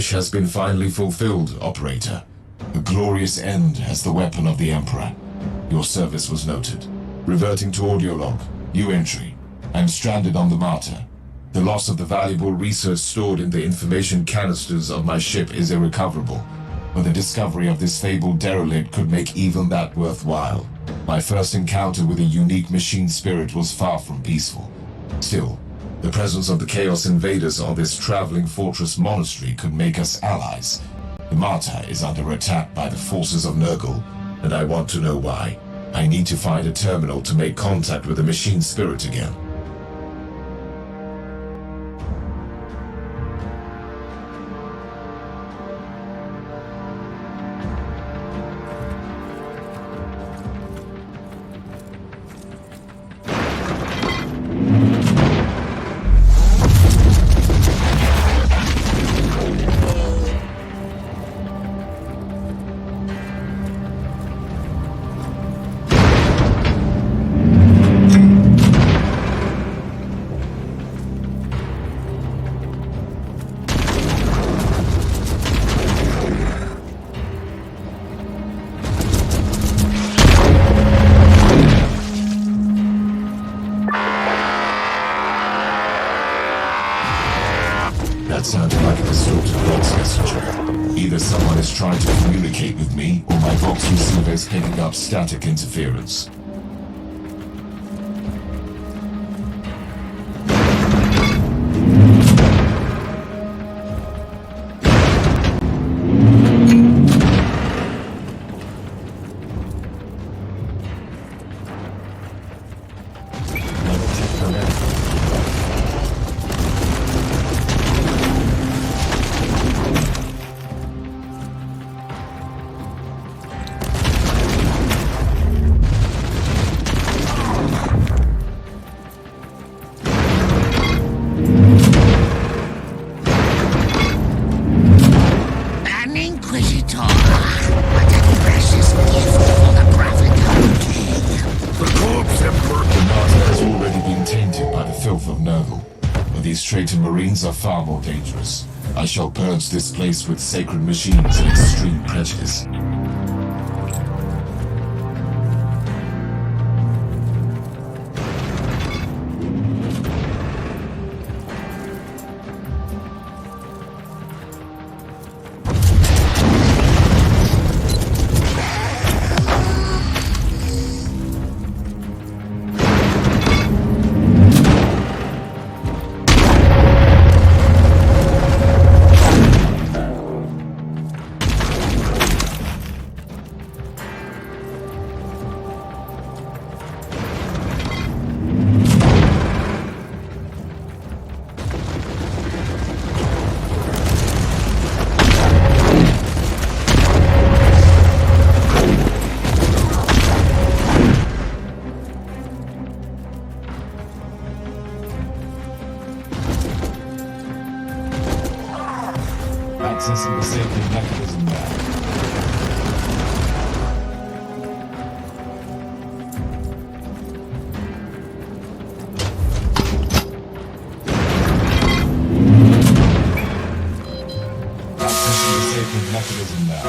wish has been finally fulfilled, Operator. A glorious end as the weapon of the Emperor. Your service was noted. Reverting to audio log. New entry. I am stranded on the Martyr. The loss of the valuable research stored in the information canisters of my ship is irrecoverable, but the discovery of this fabled derelict could make even that worthwhile. My first encounter with a unique machine spirit was far from peaceful. Still, the presence of the Chaos Invaders on this traveling fortress monastery could make us allies. The Martyr is under attack by the forces of Nurgle, and I want to know why. I need to find a terminal to make contact with the machine spirit again. That sounded like a distorted voice messenger. Either someone is trying to communicate with me, or my vox receiver is picking up static interference. An Inquisitor! What a precious gift for the Prophet of the King! The corpse, Emperor! The Martyr has already been tainted by the filth of Nurgle, but these traitor marines are far more dangerous. I shall purge this place with sacred machines and extreme prejudice. Accessing the safety mechanism now. Accessing the safety mechanism now.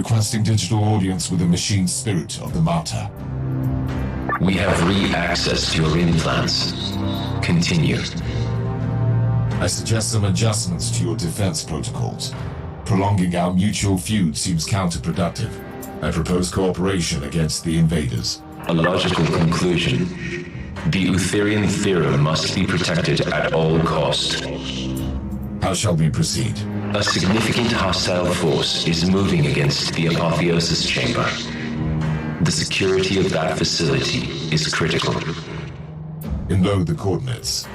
Requesting digital audience with the machine spirit of the Martyr. We have re-accessed your implants. Continue. I suggest some adjustments to your defense protocols. Prolonging our mutual feud seems counterproductive. I propose cooperation against the invaders. A logical conclusion. The Utherian theorem must be protected at all cost. How shall we proceed? A significant hostile force is moving against the Apotheosis Chamber. The security of that facility is critical. Enload the coordinates.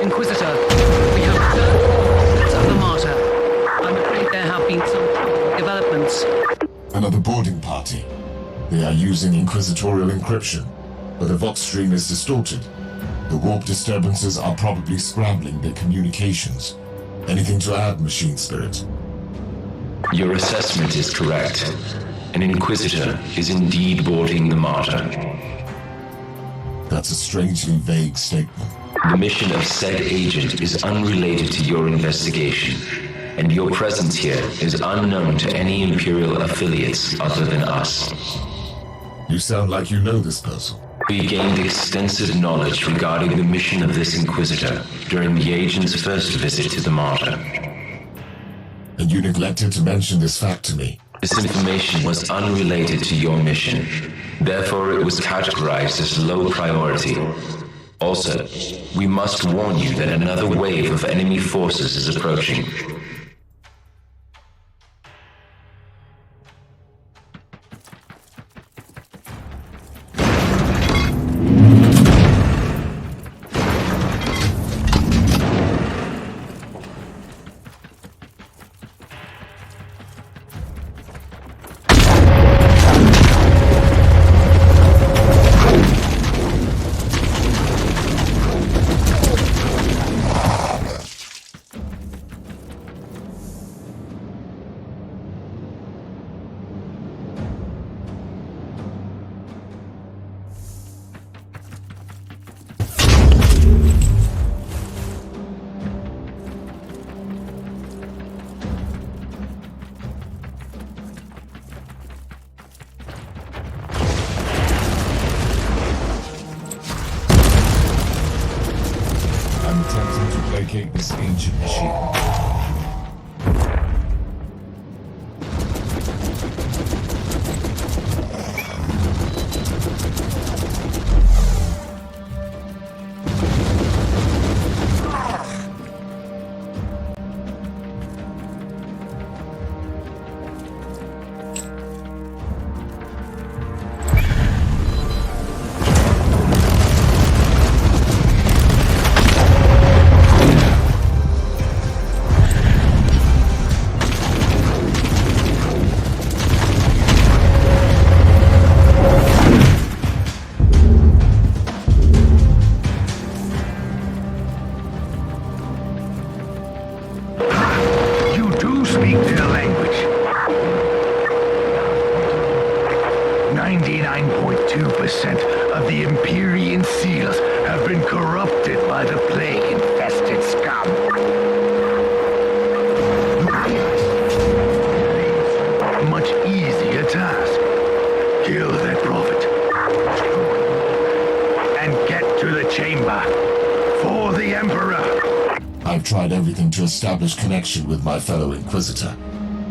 Inquisitor, we have heard of the Martyr. I'm afraid there have been some developments. Another boarding party. They are using inquisitorial encryption, but the Vox stream is distorted. The warp disturbances are probably scrambling their communications. Anything to add, Machine Spirit? Your assessment is correct. An Inquisitor is indeed boarding the Martyr. That's a strangely vague statement. The mission of said agent is unrelated to your investigation, and your presence here is unknown to any Imperial affiliates other than us. You sound like you know this person. We gained extensive knowledge regarding the mission of this Inquisitor during the agent's first visit to the Martyr. And you neglected to mention this fact to me. This information was unrelated to your mission. Therefore, it was categorized as low priority. Also, we must warn you that another wave of enemy forces is approaching. I'm attempting to placate this ancient machine. Speak their language. 99.2% of the Empyrean seals have been corrupted by the plague-infested scum. A much easier task. Kill that prophet. And get to the chamber. For the Emperor. I've tried everything to establish connection with my fellow Inquisitor,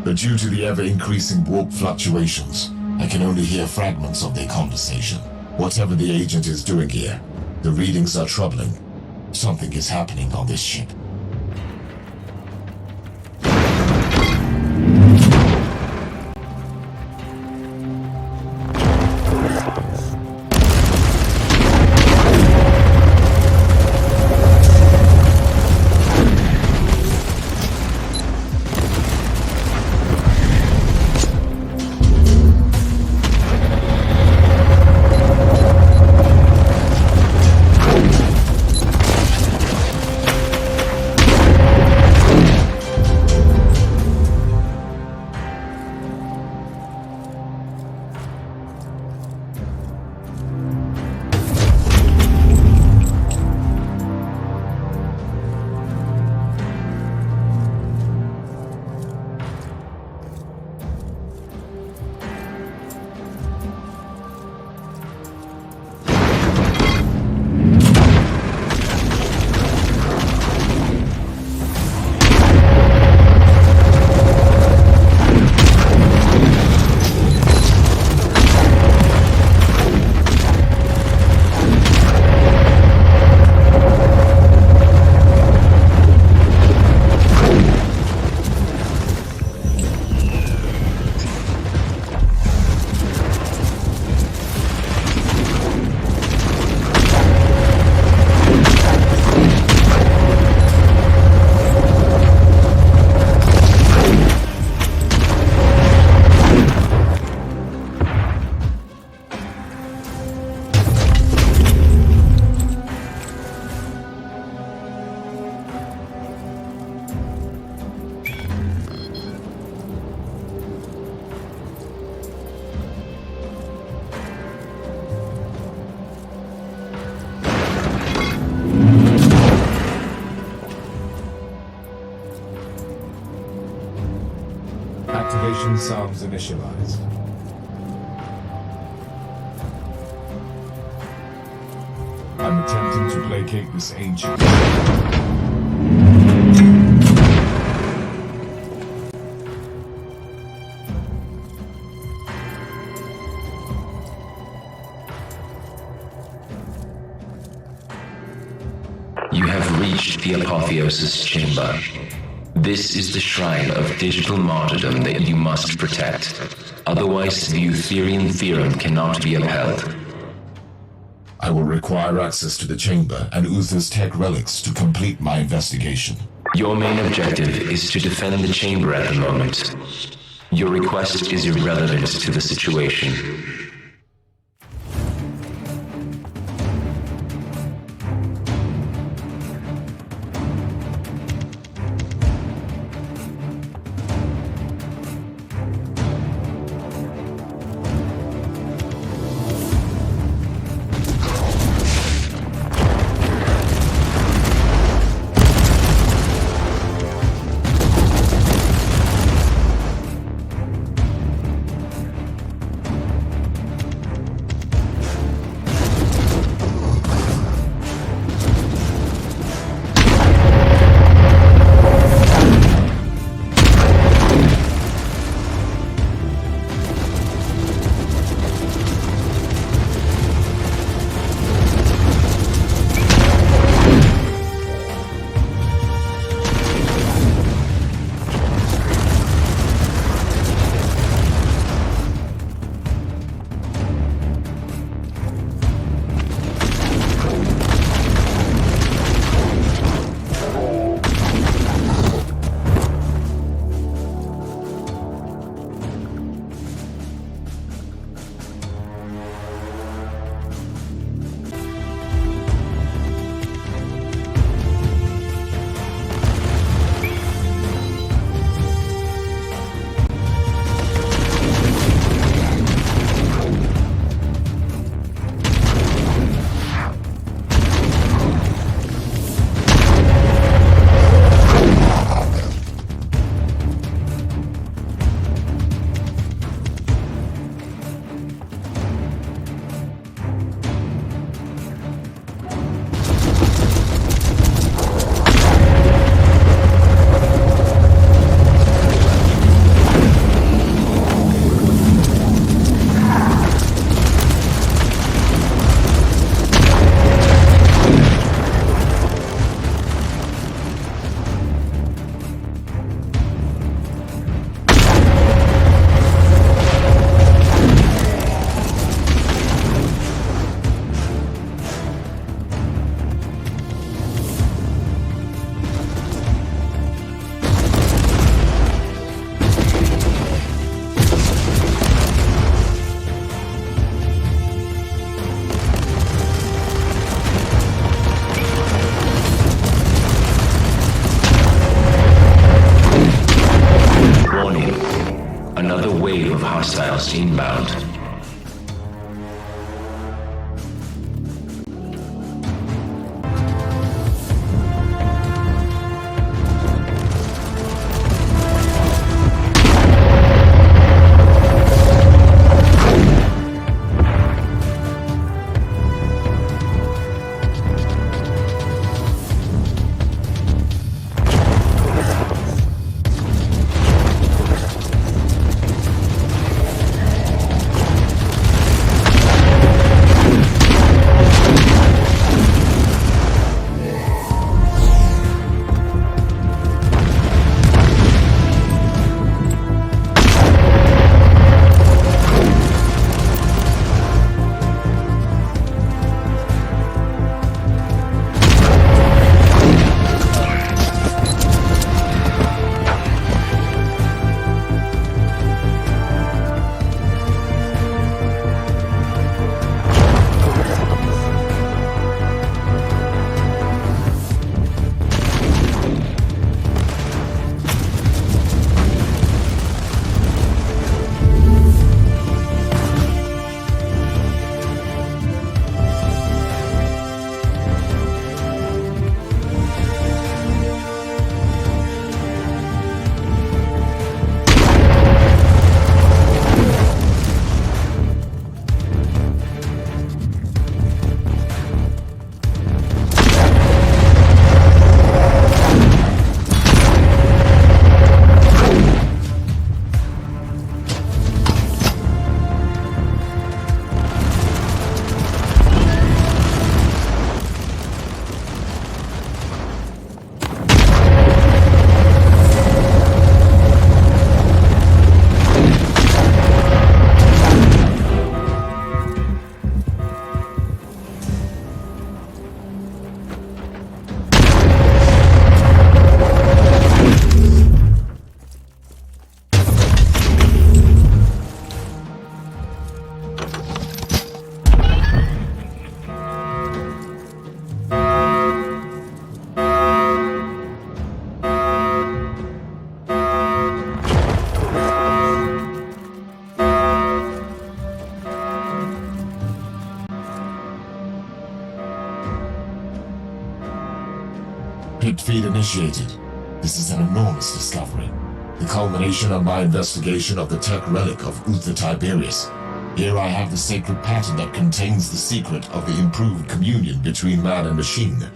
but due to the ever-increasing warp fluctuations, I can only hear fragments of their conversation. Whatever the agent is doing here, the readings are troubling. Something is happening on this ship. Evacuation sounds initialized. I'm attempting to placate this ancient. You have reached the Apotheosis Chamber. This is the shrine of digital martyrdom that you must protect. Otherwise, the Eutherian theorem cannot be upheld. I will require access to the chamber and Uther's tech relics to complete my investigation. Your main objective is to defend the chamber at the moment. Your request is irrelevant to the situation. Hostiles inbound. Crypt feed initiated. This is an enormous discovery. The culmination of my investigation of the Turk relic of Uther Tiberius. Here I have the sacred pattern that contains the secret of the improved communion between man and machine.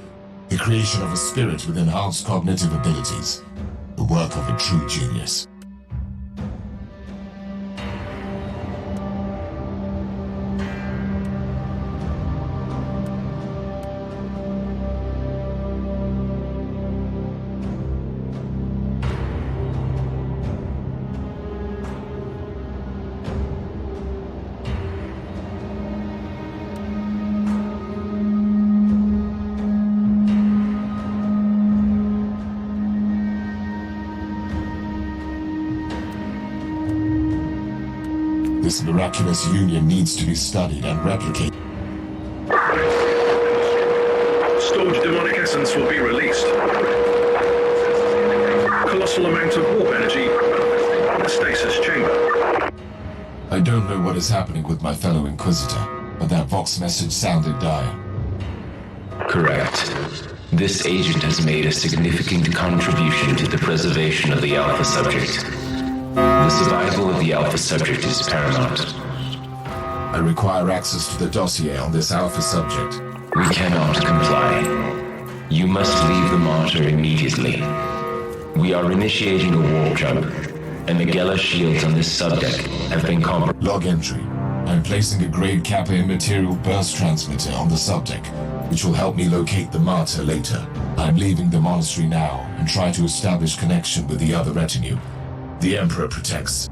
The creation of a spirit with enhanced cognitive abilities. The work of a true genius. This miraculous union needs to be studied and replicated. Stored demonic essence will be released. Colossal amount of warp energy in the stasis chamber. I don't know what is happening with my fellow Inquisitor, but that Vox message sounded dire. Correct. This agent has made a significant contribution to the preservation of the Alpha subject. The survival of the Alpha subject is paramount. I require access to the dossier on this Alpha subject. We cannot comply. You must leave the Martyr immediately. We are initiating a warp jump, and the Gela shields on this subdeck have been compromised. Log entry. I'm placing a grade Kappa immaterial burst transmitter on the subdeck, which will help me locate the Martyr later. I'm leaving the monastery now and try to establish connection with the other retinue. The Emperor protects.